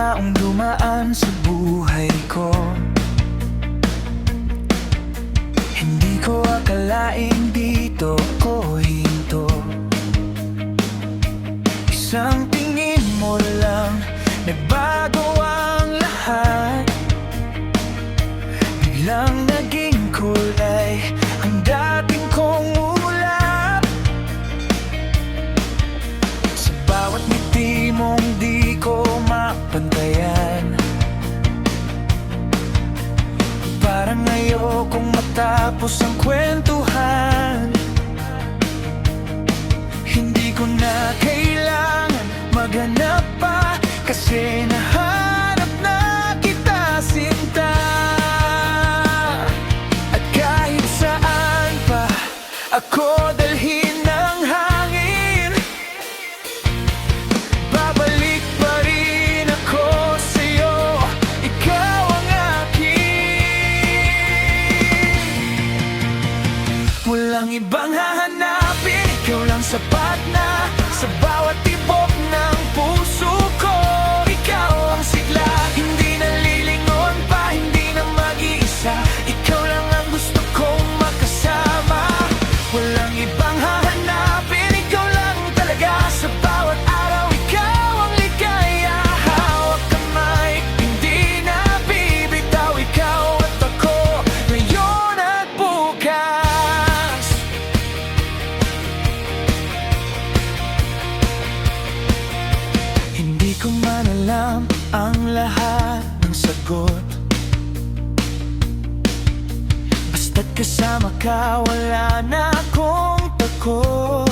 taong dumaan sa buhay ko. Hindi ko akalaing dito ko hinto. Isang tingin mo lang, nagbago ang lahat. Biglang naging kulay ang dating kong ulap. Sa bawat ngiti mong di ko mapantayan, parang ayokong matapos ang kwentuhan. Hindi ko na kailangan maghanap pa, kasi nahanap na kita, sinta. At kahit saan pa ako dalhin ng hangin, babalik pa rin ako sa'yo. Ikaw ang akin. Walang ibang hahanapin, ikaw lang sapat na sa bawat tibok ng puso ko. Ikaw ang sigla, hindi nalilingon pa, hindi na mag-iisa. Ikaw lang ang gusto kong makasama. Walang ibang hahanapin, ikaw lang talaga sa bawat araw. Ikaw ang ligaya, hawak kamay, hindi na bibitaw. Ikaw at ako, ngayon at bukas. Hindi ko man alam ang lahat ng sagot, basta't kasama ka, wala na akong takot.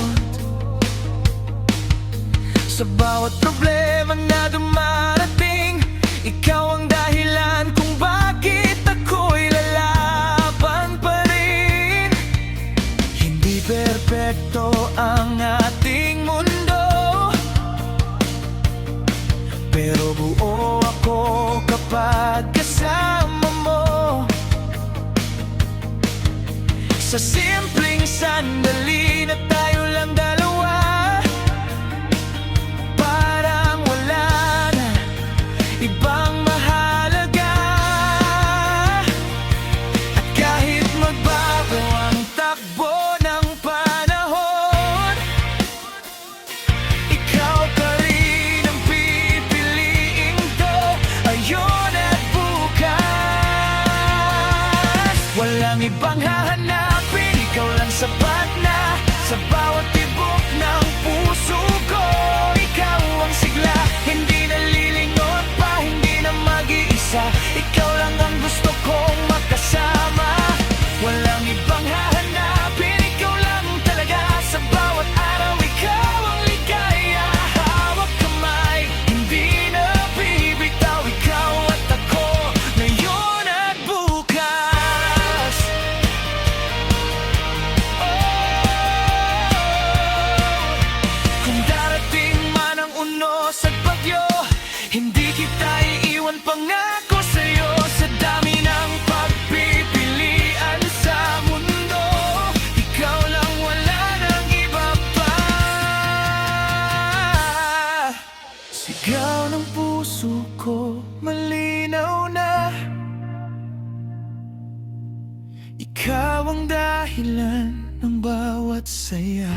Sa bawat problema na dumarating, ikaw ang dahilan kung bakit ako'y lalaban pa rin. Hindi perpekto ang ating mundo, pero buo ako kapag kasama mo. Sa simpleng sandali na tayo lang dalawa, parang wala na ibang mahalaga. At kahit magbago ang takbo ng panahon, ikaw pa rin ang pipiliin ko, ayon at bukas. Walang ibang hahanapin, ikaw lang sapat na sa bawat tibok ng puso ko. Ikaw ang sigla, hindi nalilingon pa, hindi na mag-iisa. Ikaw lang ang gusto kong makasama. Walang ibang hahanapin, ikaw lang talaga sa bawat araw. Ikaw ang ligaya, hawak kamay, hindi na bibitaw. Ikaw at ako, ngayon at bukas. Kung darating man ang unos at bagyo, hindi kita iiwan, pangako sa'yo. Sa dami ng pagpipilian sa mundo, ikaw lang, wala nang iba pa. Sigaw ng puso ko, malinaw na, ikaw ang dahilan ng bawat saya.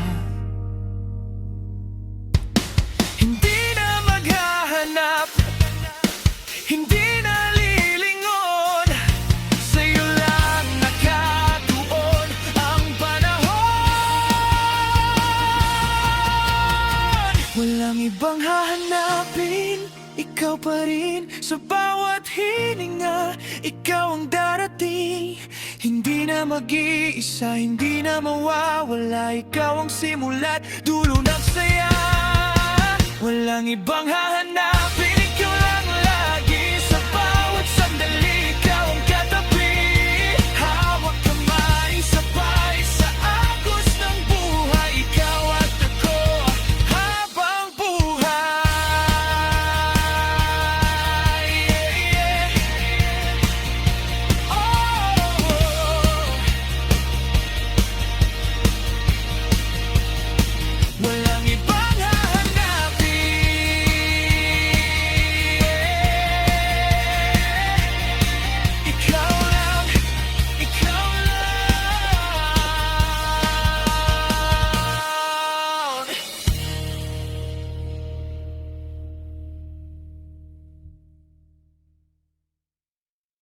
Hindi na maghahanap, hindi na lilingon, sa'yo lang nakatuon ang panahon. Walang ibang hahanapin, ikaw pa rin sa bawat hininga. Ikaw ang darating, hindi na mag-iisa, hindi na mawawala. Ikaw ang simula't dulo ng saya. Walang ibang hahanapin,